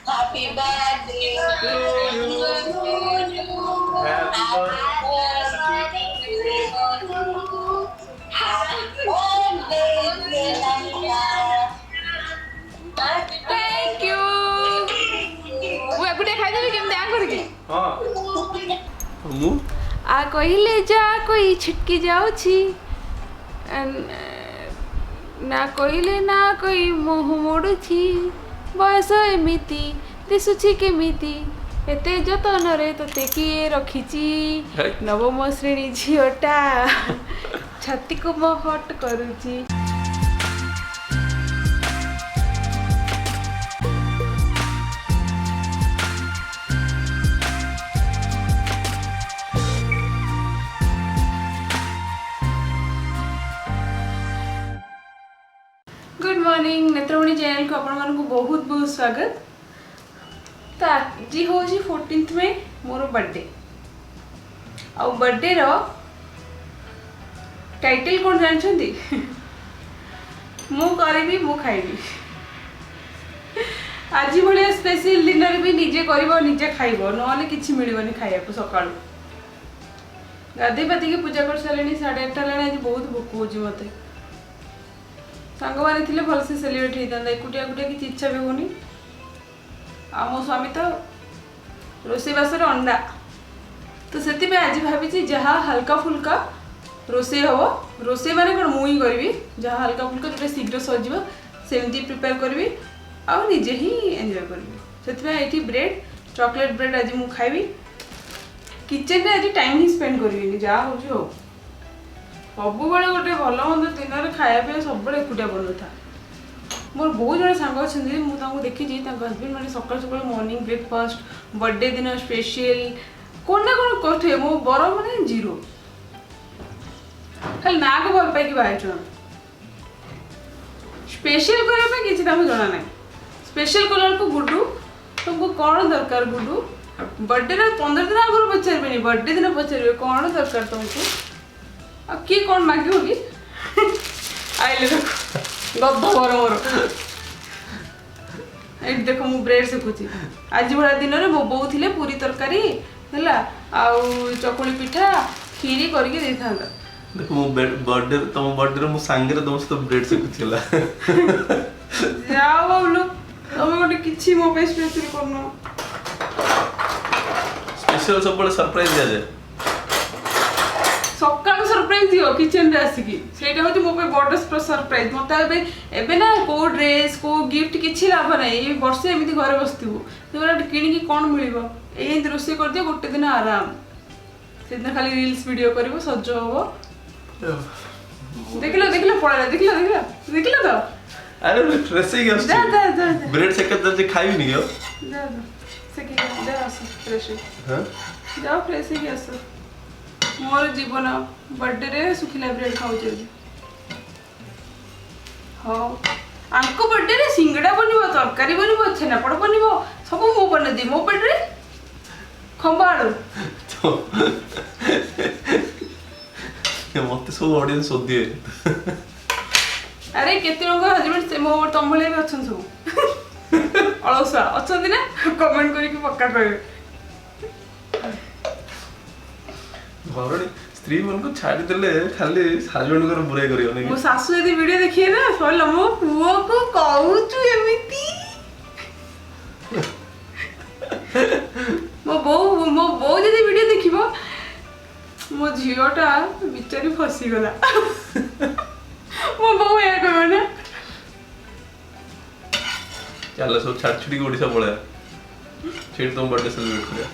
Happy birthday to you. Happy Happy birthday to you. Happy birthday, dear Nanda. Thank you वो एकुटिया खाइदेबी केमती आ करके हाँ मु आ कहले जा कोई छिटकी जाऊछी ना कहले ना कोई मुह मोड़ुछि बयस एमिति दिशुछि केमिति एते जतनरे तोते किए रखिछि हे? नवम श्रेणी झियोटा छाती को महट करुछि गुड मॉर्निंग नेत्रमणि चैनल को आपण को बहुत बहुत स्वागत तो आज हूँ 14 में मोर बर्थडे आ बर्थडे रो टाइटल कौन जानछंती मु करिबी मु खाइबी आज भाया स्पेशल डिनर भी निजे कर निजे खाइब ना कि मिलनी खाया सका गाधे पाती पूजा कर सारे 8:30 आज बहुत भोक हो मत सांग मैंने थे भलसे सेलिब्रेट होता एकुटिया एकुटिया किसी इच्छा भी होनी आ मो स्वामी तो रोषेईबास अंडा तो से आज भावी जहाँ हल्का फुल्का रोषे हम रोषे मैंने कौन मुई करी जहाँ हल्का फुल्का जो शीघ्र सजीव सेमती प्रिपेयर करी आजे ही एंजॉय करी से ब्रेड चॉकलेट ब्रेड आज मुझे खाइबी किचन में आज टाइम ही स्पेंड करी जहाँ हो सब गोटे भल मंद दिन में खाया सब एकुटिया बना मोर बहुत जन सांग अच्छा मुझे देखी हजबैंड मैंने सकाल सकाल मॉर्निंग ब्रेकफास्ट बर्थडे दिन स्पेशल कौन ना कौन करते मो बर मैंने जीरो खाली ना को भल पाई बाहर स्पेशल करने किसी जना ना स्पेशल कला को गुड्डू तुमको कौन दरकार गुड्डू बर्थडे 15 दिन आगुरी पचारे बर्थडे दिन पचारे कौन दरकार तुमको किए कौन मांगे कि आइले देख गद बर मोर ये देख मु ब्रेड सेकुची आज भाया दिन में मो बो थे पूरी तरकारी है चकुली पिठा खीरी करके दे था देखो मो बर्थडे तुम बर्थडे रे मो सांगे रे तुम से ब्रेड सेकुथिला जाओ बाबू तुम गोटे किछि मो पे स्पेशल करनो स्पेशल सब सरप्राइज दिया जाए सकाल सरप्राइज दियो किचन रे आसिकी सेटा होती मो पे बड़ सरप्राइज मत एबे ना को ड्रेस को गिफ्ट किछि लाभ नै ए वर्षे एमिति घरे बसथिबो तोरा किणी की कोन मिलिबो ए रोसे कर दियो गोटे दिन आराम सेदिन खाली रील्स वीडियो करबो सज होबो देखलो पळला तो अरे फ्रेश ही जा ब्रेड सेकत जे खाइबी नहीं हो जा से की जा फ्रेश हां जाओ फ्रेश ही आस मोर जीवन बर्थडे रे सुखिला ब्रेड खाऊ हाँ आंको बर्थडे रे सिंगड़ा बनब तरकारी बनब छेनापड़ बनब सब मु बन दी मो पेट रे खंबा आलू मत सब ऑडियंस सोधिए अरे केते लोग हजबैंड से मो तुम भले भी अच्छन सब अलसा अच्छन ना कमेंट करके पक्का करें घरणी स्त्री मन को छाड़ी देले खाली हस्बैंड को बुराई करियो नहीं मो सासु यदि वीडियो देखिए ना सर मो पुओ को कहूचु एमिति मो बो यदि वीडियो देखिबो मो झियोटा बिचारी फसी गला मो बो या कहबो ना चल सब छाड़ छुड़ी ओडिसा पळया छेड़ तुम बर्थडे सेलिब्रेट करिया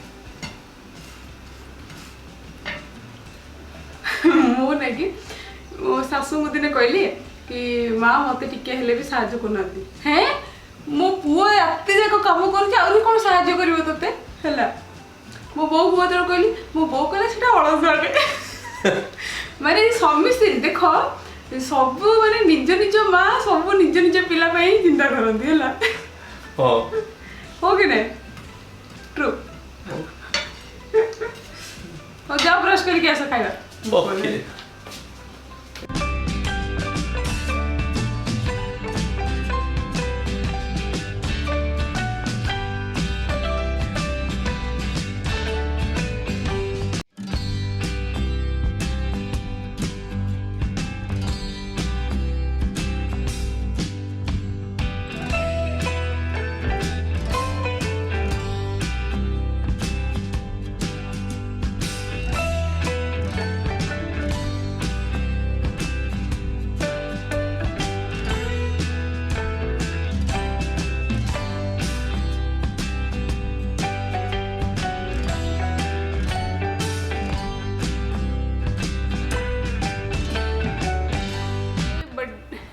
मो ना कि मो सासु मो दिने कहली कि माँ मते टिके हेले भी साहाଯ୍य करनाती हैं मो पुओ राति जाक काम करूछि आउरी कोन साहाଯ୍य करिवो तते हैला मो बो पुओ जर कहली मो बो कहले सेटा अलसाटे माने समिस्ते देखो सब माने निज निज माँ सब निज निज पिला पई चिंता करंती हैला हां हो कि नहीं ट्रू हो जा ब्रश करके ऐसा खाएगा ओके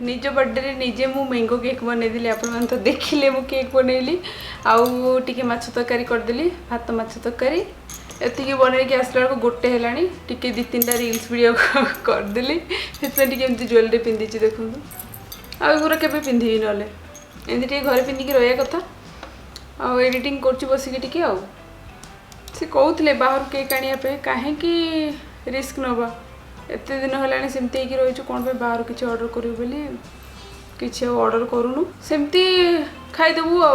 निज बर्थडे रे निजे मु मैंगो केक बनैली आपण तो देखिले मु केक बनैली आउ टिके माछ तरकारी करदेली भात माछ तरकारी एतिकी बनै के आसला को गोटे हेलानी टिके 2-3टा रील्स वीडियो करदेली सेते टिके एमती ज्वेलरी पिंदी छी देखुनु आ गुरा केबे पिंदी नले एमती टिके घरे पिंदी के रहया कथा आ एडिटिंग करछि बसी के टिके आ से कहूले बाहर केक आनिया पे काहे कि रिस्क नबा एते दिन हलानी सेमती कि रहिछु कोन पे बाहर किछ ऑर्डर करियो बोली किछ ऑर्डर करूनु सेमती खाइ देबु आ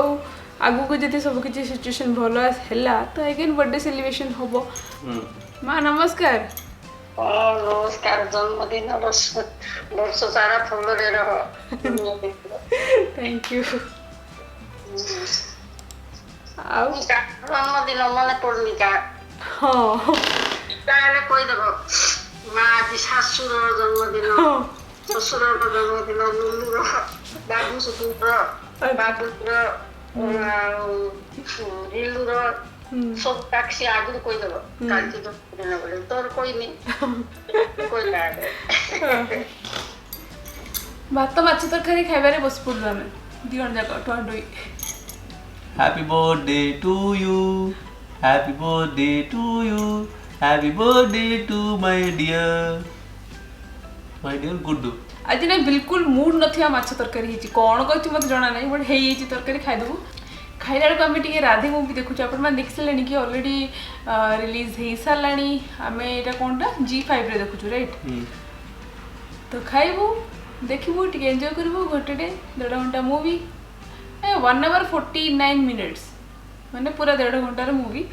आगु को जति सब किछ सिचुएशन भलो हैला तो अगेन बर्थडे सेलिब्रेशन होबो मां नमस्कार नमस्कार जन्मदिन वर्ष सारा फुलरे रह थैंक यू आउ जन्मदिन मन पड़नी का हां ताले कोई देबो मां आज शाशुर जन्मदिन শ্বশুর জন্মদিন লুলুর বাবু শ্বশুর বাবুর রিলুর সব ট্যাক্সি আগুন কই দেব কালকে জন্মদিন বলে তোর কই নি কই লাগে ভাত মাছ তরকারি খাইবারে বসি পড়লো আমি দিগণ যাক টন্ডই happy birthday to you happy birthday to you happy birthday to my dear Guddu आज ना बिल्कुल मूड नथिया माछ तरकारी हिची कोन कहती मत जाना नहीं बट हे हिची तरकारी खाइ दबु खाइला को हमें टिके राधे मूवी देखु अपन मान देख सलेनी कि ऑलरेडी रिलीज हे सालानी हमें एटा कोनटा G5 रे देखु राइट तो खाइबु देखिबु टिके एन्जॉय करबु घटेडे 1.5 घंटा मूवी 1 hour 49 minutes माने पूरा 1.5 घंटा रे मूवी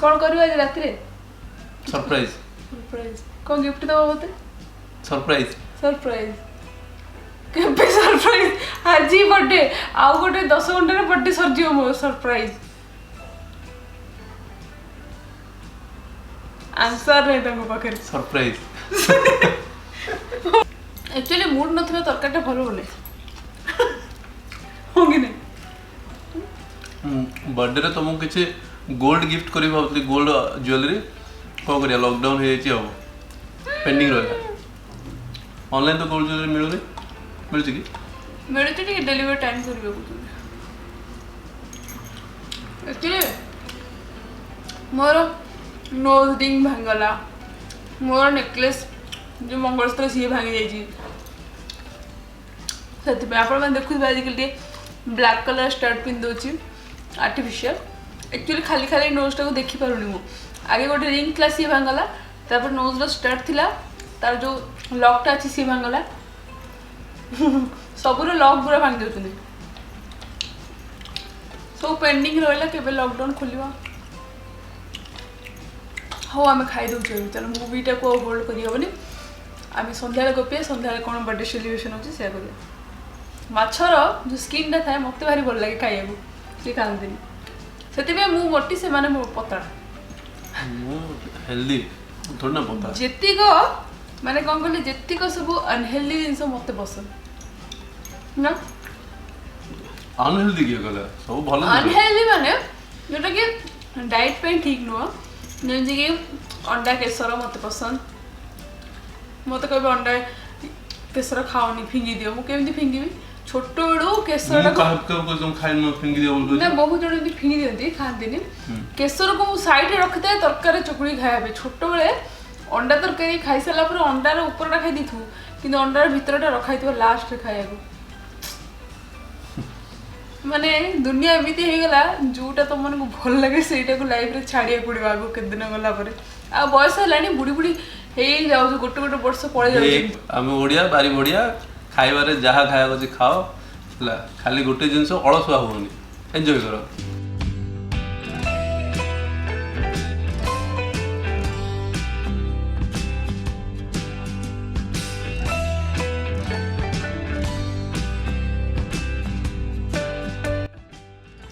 कोन करबु आज रात रे सरप्राइज कोन गिफ्ट दबो मते सरप्राइज केबे सरप्राइज आज ही बर्थडे आउ गोटे 10 घंटा रे बर्थडे सरजियो मो सरप्राइज आंसर रे तंग पाखे सरप्राइज एक्चुअली मूड नथबे तरकाटा भलो बोले होगी नहीं बर्थडे रे तुमको किछ गोल्ड गिफ्ट करी भाबली गोल्ड ज्वेलरी को करिया लॉकडाउन हे छि अब पेंडिंग रहला ऑनलाइन तो गोल्ड ज्वेलरी मिलु कि डिलीवरी टाइम करबे को एक्चुअली मोर नोज रिंग भांगला मोर नेकलेस जो मंगलसूत्र सी भांगी जाई छी सती पे आपण मन देखु आजिकल ब्लैक कलर स्टड पिन दोची आर्टिफिशियल एक्चुअली खाली खाली नोज को देखि पारुनी मु आगे गोटे रिंग क्लास सी भांगला तापर नोज रो स्टड थिला तार जो लॉकटा अछि सी भांगला सबुर लॉक पूरा भांग देउतनी सो पेंडिंग रहला केबे लॉकडाउन खोलिबा हो आमे खाइ दउ छै चलो मूवीटा को होल्ड करी होबनी आमे संध्याले गोपे संध्याले कोन बर्थडे सेलिब्रेशन होछि से करिया माछर जो स्किन ता थाए मते भारी भल लागे खाइबो से खानदिनी सेतिबे मु मोटी से माने पतळा मु हेल्दी थोड़ा ना पता जेतिक माने कोन कहले जेतिक सब अनहेल्दी जिंस मते पसंद ना अनहेल्दी के कहला सब भलो अनहेल्दी माने जोटा कि डाइट पे ठीक नुआ जेमि कि अंडा केसर मते पसंद मते कहबे अंडा केसर खाओनी फिंगी दियो मु केमि फिंगीबी छोट बड़ो केसर को तुम खाइ न फिंगी दियो बोल ना बहुत जण एमि फिंगी दियंती खांदिनी केसर को मु साइड रे रख दे तरकारी चकुड़ी खाइबे छोट बेले अंडा तरकारी खाइ सला पर अंडार ऊपरटा खाइ दिथु किंतु अंडार भीतरटा रखाइ तो लास्ट रे खाइबो माने दुनिया एमिति हे गला जोटा तो मन को भल लागे सेटा को लाइफ रे छाड़िया पड़िबा आगो के दिन गला पर आ बयस लानी बुढ़ी बुढ़ी हे जाउ जो गोटे गोटे वर्ष पळे जाउ हम ओडिया बारी बढ़िया खाइबारे जहा खाया को खाओ ला खाली गोटे जिंस अलसुआ होनी एंजॉय करो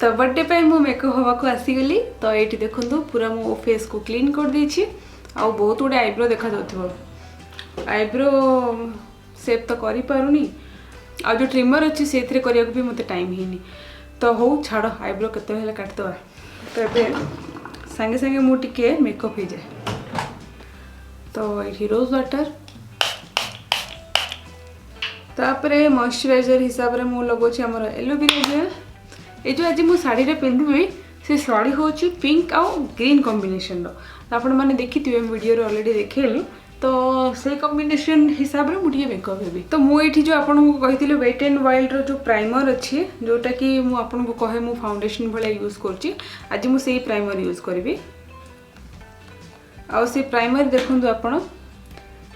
तो बर्थडे पे मु मेकअप हवा को आसीगली तो ये देखु पूरा मो फेस को क्लीन कर देछि आ बहुत गुड़े आईब्रो देखा जाउथबो आईब्रो सेप तो करि पारुनी आ जो ट्रिमर अच्छी से करिया भी मते टाइम हिनी तो हो छाड़ आईब्रो केते हेले काट दवा तो एबे संगे संगे मु टिके मेकअप हो जाए तो ये रोज वाटर तापरे मॉइस्चराइजर हिसाब रे मु लगोछि हमर एलोवेरा जेल। ए जो आज मु साड़ी रे पिंधबी से साड़ी होछि पिंक आ ग्रीन कॉम्बिनेशन रो। आपण माने देखिथिबे वीडियो रे ऑलरेडी देखेली तो से कॉम्बिनेशन हिसाब रे मुझे मेकअप हेबी। तो मु एठी जो आपन को कहिथिले वेट एंड वाइल्ड रो जो प्राइमर अछि जोटा कि मु आपन को कहे मु फाउंडेशन भले यूज करछि। आज मु सेही प्राइमर यूज करबी। आ से प्राइमर देखंतु आपण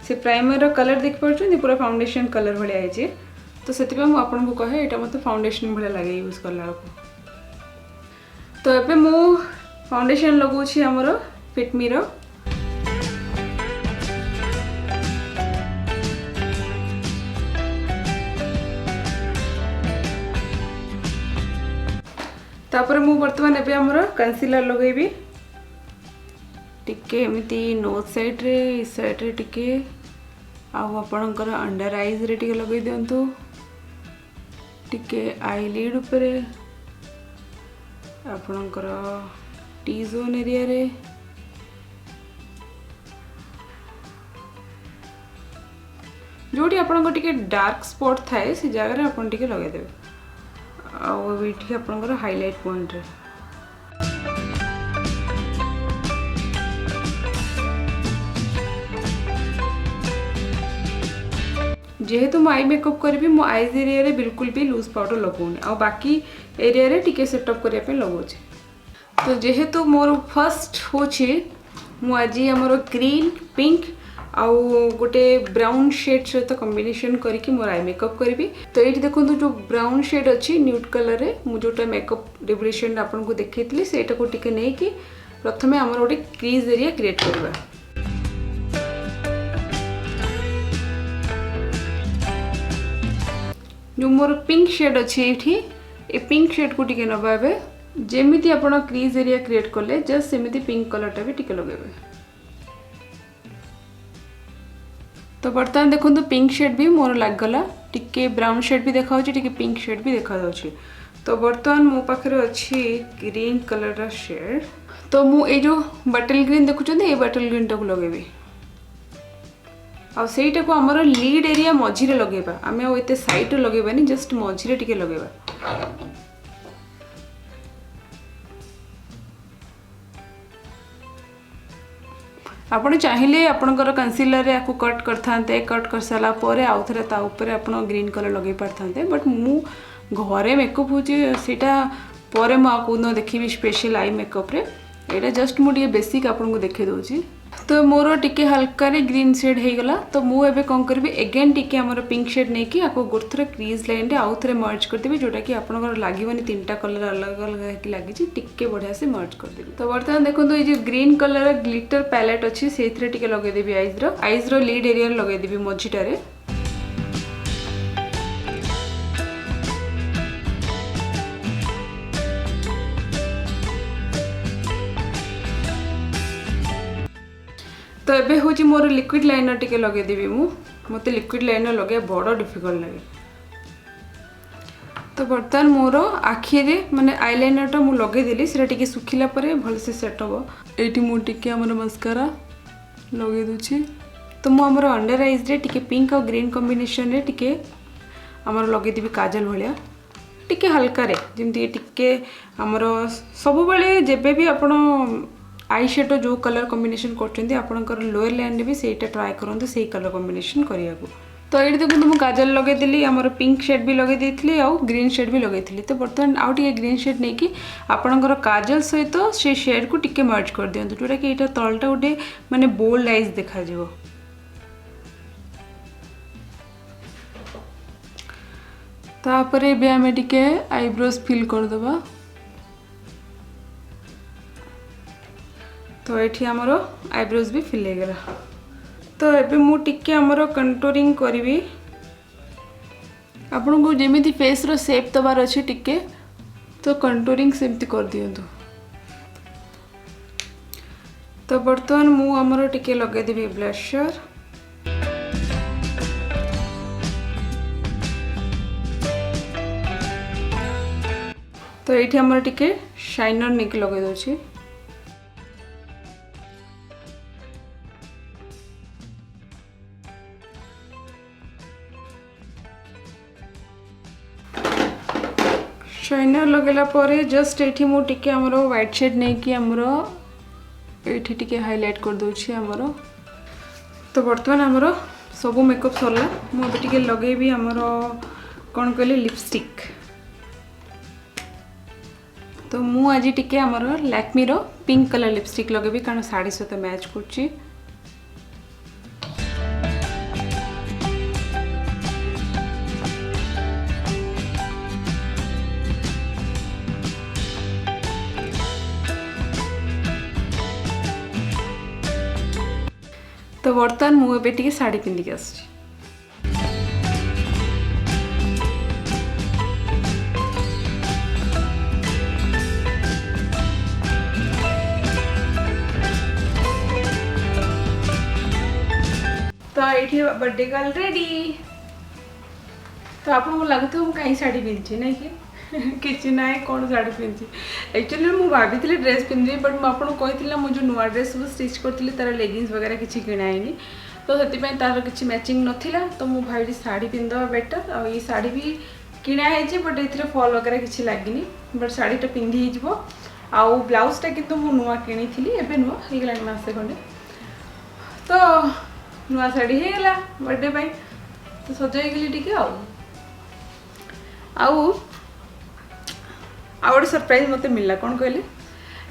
से प्राइमर रो कलर देख परछन पूरा फाउंडेशन कलर भले आइछि। तो सेतिबे मु आपन को कहे एटा मते फाउंडेशन भले लागे यूज करला को। तो एबे मु फाउंडेशन लगौछि हमरो फिट मी रो। तापर मु वर्तमान एबे हमरो कंसीलर लगेबी टिके एमिति नोज साइड रे इस साइड रे टिके आउ आपणकर अंडर आईज रे टिके लगे दियंतु टिके आईलिड ऊपर आपणकर टी जोन एरिया रे जोटी आपणकर टिके डार्क स्पॉट थाए से जगह रे आपण टिके लगे देबे। आउ एठी आपणकर हाईलाइट पॉइंट रे जेहेतु मु आई मेकअप करी मो आईज एरिया रे बिल्कुल भी लूज पाउडर लगौनी आ बाकी एरिया रे टिके सेटअप करिया पे लगौछि। तो जेहेतु मोर फर्स्ट होछि मु आज हमर ग्रीन पिंक आउ गोटे ब्राउन शेड सहित कॉम्बिनेशन करके मोर आई मेकअप करी। तो ये देखो जो ब्राउन शेड अच्छी न्यूड कलर रे मु जोटा मेकअप रेवोल्यूशन आपन को देखैतली सेटा को टिके नै कि प्रथमे हमर गोटे क्रीज एरिया क्रिएट करबा। जो मोर पिंक शेड अच्छी एठी ए पिंक शेड को टिके नबा बे जेमिति आपण क्रीज एरिया क्रिएट करले जस्ट सेमिति पिंक कलर टा भी टिके लगेबे। तो बर्तमान देखो तो पिंक शेड भी मोर लाग गला टिके ब्राउन शेड भी देखा होची टिके पिंक शेड भी देखा जाउची। तो बर्तमान मो पाखरे अच्छी ग्रीन कलर रा शेड। तो मु ए जो बटल ग्रीन देखुचंदी ए बटल ग्रीन टा को लगेबी आ सेटा को हमर लीड एरिया मझिरे लगेबा। आमे ओ एते साइड रे लगेबानी जस्ट मझिरे टिके लगेबा। आपण चाहिले आपणकर कंसीलर रे आकु कट करथांते कट कर साला परे आउ थरे ता ऊपर आपण ग्रीन कलर लगेई पारथांते बट मु घरे मेकअप होची सेटा परे म आकु न देखिबी स्पेशल आई मेकअप रे एटा जस्ट मु टिके बेसिक आपण को देखै दोची। तो मोर टिके हल्का रे ग्रीन शेड हे गला। तो मु एबे कोन करबी अगेन टिके हमर पिंक शेड नै कि आको गोरथरे क्रीज लाइन रे आउ थरे मर्ज कर देबी जोटा कि आपनकर लागिवनी तीनटा कलर अलग अलग कि लागि छि टिके बढ़िया से मर्ज कर देबी। तो वर्तमान देखो तो ये जो ग्रीन कलर ग्लिटर पैलेट अछि सेथरे टिके लगे देबी आईज रो लीड एरिया लगे देबी मझिटा रे। तो एबे होची मोर लिक्विड लाइनर टिके लगे देबी मु मते लिक्विड लाइनर लगे बड़ डिफिकल्ट लगे। तो बर्तमान मोर आखि रे माने आईलाइनर टा मु लगे देली सेटा टिके सुखिला परे भल से सेट हो। एटी मु टिके हमर मस्कारा लगे दोची। तो मु हमर अंडर आईज रे टिके पिंक और ग्रीन कॉम्बिनेशन रे टिके हमर लगे देबी काजल भलिया टिके हल्का रे जेमती टिके हमर सब बेले जेबे भी आपण आई शेडो जो कलर कॉम्बिनेशन करछंती आपनकर लोअर लाइन रे भी सेटा ट्राई करंतु सेही कलर कॉम्बिनेशन करिया को। तो ये देखो मु काजल लगे देली हमर पिंक शेड भी लगे देथली आ ग्रीन शेड भी लगे थली। तो बर्तमान आउ टिके ग्रीन शेड नै कि आपनकर काजल सहित से शेड को टिके मर्ज कर दियंतु जोटा कि एटा तलटा उडे माने बोल्ड आईज देखा जिवो। तापरे बे हमें टिके आईब्रोज फिल कर दबा। तो ये आमर आईब्रोज भी फिल हो गला। तो एबे मु टिके आमर कंटूरिंग करी आपन को जेमिति फेस रो शेप दबार अछि टिके तो कंटूरिंग सेमति कर दियंतु। तो बर्तमान मु आमर टिके लगे देबी ब्लशर। तो ये आमर टिके शाइनर नेक लगे दोछि। लाइनर लगेला परे जस्ट एठी मु टिके हमर व्हाइट शेड नै कि हमर एठी टिके हाइलाइट कर दोछि हमर। तो वर्तमान हमर सब मेकअप सरला मु अब टिके लगेबी हमर कोन कहले लिपस्टिक। तो मु आज टिके हमर लैक्मी रो पिंक कलर लिपस्टिक लगेबी कारण साड़ी सहित मैच करछि। तो बर्तमान मुझे टिके साड़ी पिंधिक आस। तो ये बर्थडे गर्ल रेडी। तो आपको लगता है कहीं साड़ी पिंधि ना कि किसी ना कौन साड़ी पिंधि एक्चुअली मुझे भाभी ड्रेस पिंधि बट मुझे कही मुझे नुआ ड्रेस सब स्टिच करी तार लेगिंग्स वगैरह किसी किणाइनी तो से तार किसी मैचिंग नाला तो मुझे भाई साड़ी पिंधवा बेटर आ ये साड़ी भी किणाई बट ये फल वगैरह किसी लगे बट साड़ीटा पिंधि आउ ब्लाउजटा कितु मुझे नुआ किणी एवं नुआ हो गला मसे खंडे तो नुआ शाड़ी होगला बर्थडे पाई तो सजाईगली टिके आउ गोटे सरप्राइज मत मिलला कौन कहले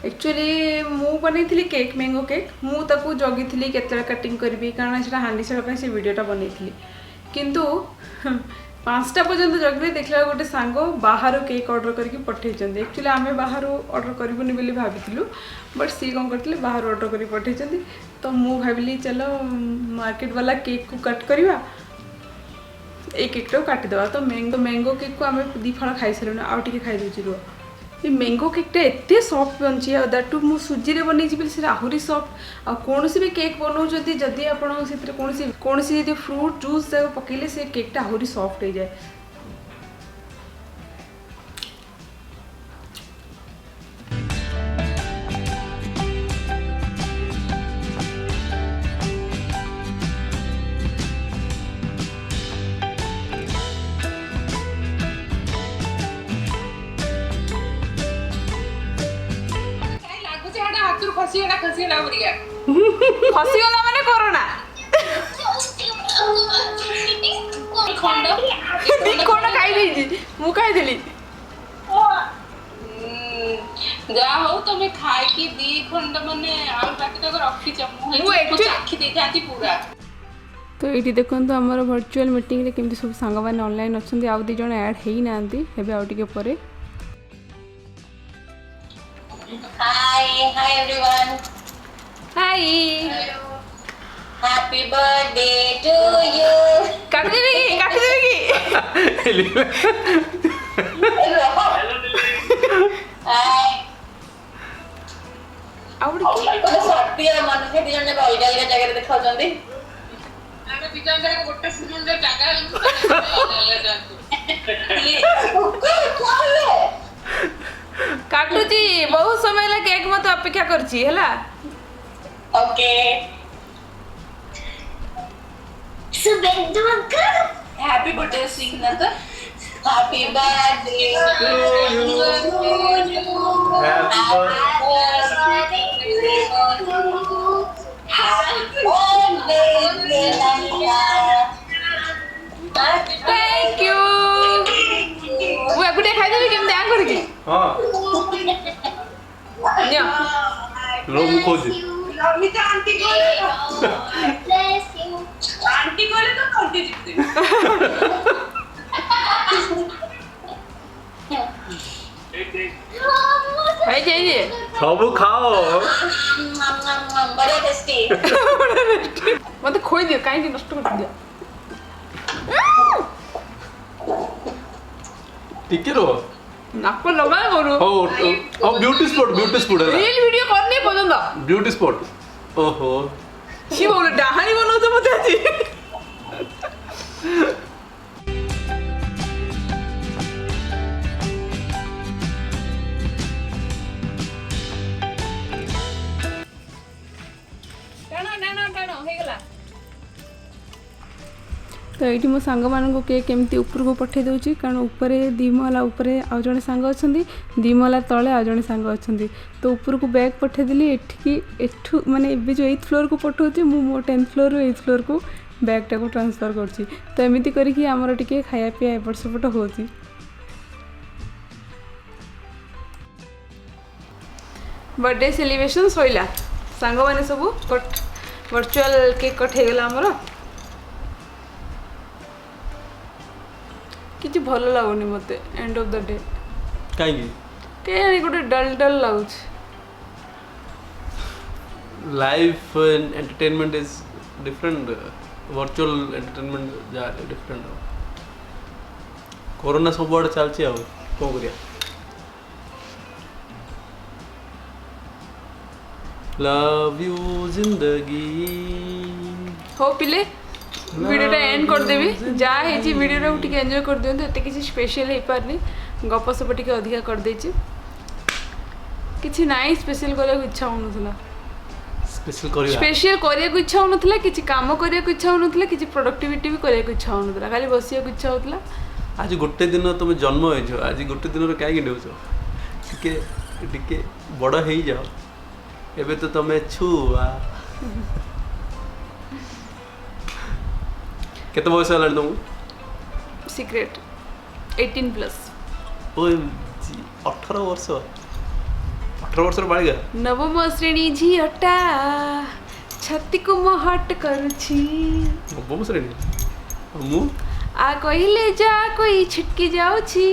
एक्चुअली मु बनई केक मैंगो केक मुझे जगी थी केतला कटिंग करी कारण से हांडी सारा से वीडियोटा बनई किंतु 5टा पर्यंत जगह देखला गोटे सांग बाहर केक ऑर्डर करके पठे एक्चुअली आम बाहर ऑर्डर करूनी बोली भाभी बट सी कौन करते बाहर ऑर्डर कर पठे तो मु भाविली चलो मार्केट वाला केक को कट करवा ये केकटा काटिदेवा तो मैंगो केक को आम 2 फल खाई सारूँ आउ टे खाई दूसरी रुह ये मैंगो केकटा एत सफ्ट बनची दैटू मु सुजी बन आहरी सफ्ट आ कौन भी केक बनाऊँ जदि आप कौन फ्रूट जूस पकड़े से केकटा आहरी सफ्ट हो जाए। खसीगला माने कोरोना खंड खाई देजी मु खाई देली जा हो तमे खाई की 2 खंड माने आ बाकी तक रखी छ मु एक आखी देखाती पूरा। तो ये देखो आमर वर्चुअल मीटिंग रे केमती सब सांग माने ऑनलाइन अच्छे आउ 2 जण ऐड हेई नांती हेबे आउ टिके परे। Hi everyone. Hi Happy birthday to you. काट देबी की Hi. आउड कोन सॉफ्टी और मन से दिजन ने अलग अलग जगह देखा जंदी आमे दिजन जगह गोटे सुन दे जगह काटुची बहुत समय ला केक मत अपेक्षा करची हैला okay Subhendu uncle happy birthday sing ना तो happy birthday to you thank you वो गुडे खाई देबी केम ध्यान करके हां न्या रोम खोज अमिता आंटी को ब्लेस यू आंटी को तो करते जीते भाई चाहिए सब खाओ बड़ा टेस्टी मत खोई दियो काहे कि नष्ट कर दियो टिके रो नाको लगा करू ओ ब्यूटी स्पॉट है रील वीडियो करने पसंद ब्यूटी स्पॉट ओहो सी बोले डाहानी बनो तो मत आजी तो ये मो सांग मानक केक केमती ऊपर को पठे दूची कारण ऊपर 2 महला ऊपर आउ जड़े सांग अच्छा 2 महला तले आउ जड़े सांग अच्छा तो ऊपर को बैग पठेदेली एठू माने ए जो 8th फ्लोर को पठाऊँ मो 10th फ्लोर रु 8th फ्लोर को बैगटा को ट्रांसफर करची तो एमती करके आमर टिके खाया पिया एपट सेपट होची। बर्थडे सेलिब्रेशन सइला सांग माने सब वर्चुअल केक कट हेगला आमर किसी भल लगुनि मत एंड ऑफ द डे कहीं के गोटे डल डल लगुच life entertainment is different virtual entertainment जा डिफरेंट कोरोना सब आड़े चलती आ कौन करिया लव यू जिंदगी हो पिले वीडियोटा एंड कर देबी जहाँ है वीडियो टी एंजॉय कर दिखाते एत किसी स्पेशल हो पारनी गपसप टी अधिका कर देछि किछि नाई स्पेशल करिया इच्छा होनुथला स्पेशल करिया इच्छा होनुथला किछि काम करिया इच्छा होनुथला किछि प्रोडक्टिविटी भी करिया इच्छा होनुथला खाली बसिया इच्छा होतला आज गोटे दिन तुम जन्म हो आज गोटे दिन कहीं डेच टिके टिके बड़ हो जाओ एबे तो तुम छुआ केते बयस है तुमको सीक्रेट 18 प्लस ओ 18 वर्ष 18 वर्ष बालिका नवम श्रेणी झीटा छाती को महट करुछि नवम श्रेणी मु आ कहिले जा कोई छिटकी जाउछि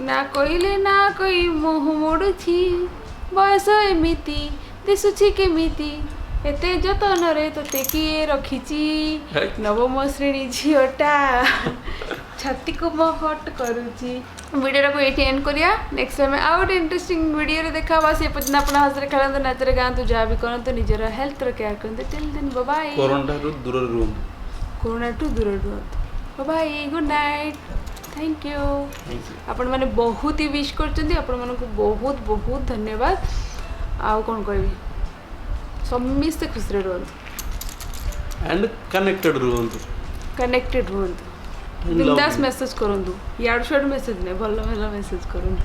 ना कहिले ना कोई मुह मोड़ुछि बयस एमिति दिसुछि केमिति एते जतन रे तते किए रखिछि नवम श्रेणी झीटा छाती को महट करुछि वीडियो को ये एंड करिया नेक्स्ट टाइम आउ गोटे इंटरेस्टिंग वीडियो रे देखा से पतना अपना हसरे खेलते नाचरे गाँव जहाँ भी करते निजर हेल्थ रो केयर करते till then bye bye corona टू दूर रूम कोरोना टू दूर रुहतु bye bye good night thank you आपण मैंने बहुत ही विश करछंती आपण मन को बहुत बहुत धन्यवाद आउ कौन कहबी समस्ते खुशी रुहतु एंड कनेक्टेड रुहतु बिंदास मेसेज करंतु याड शॉट मेसेज नहीं भल भल मेसेज करंतु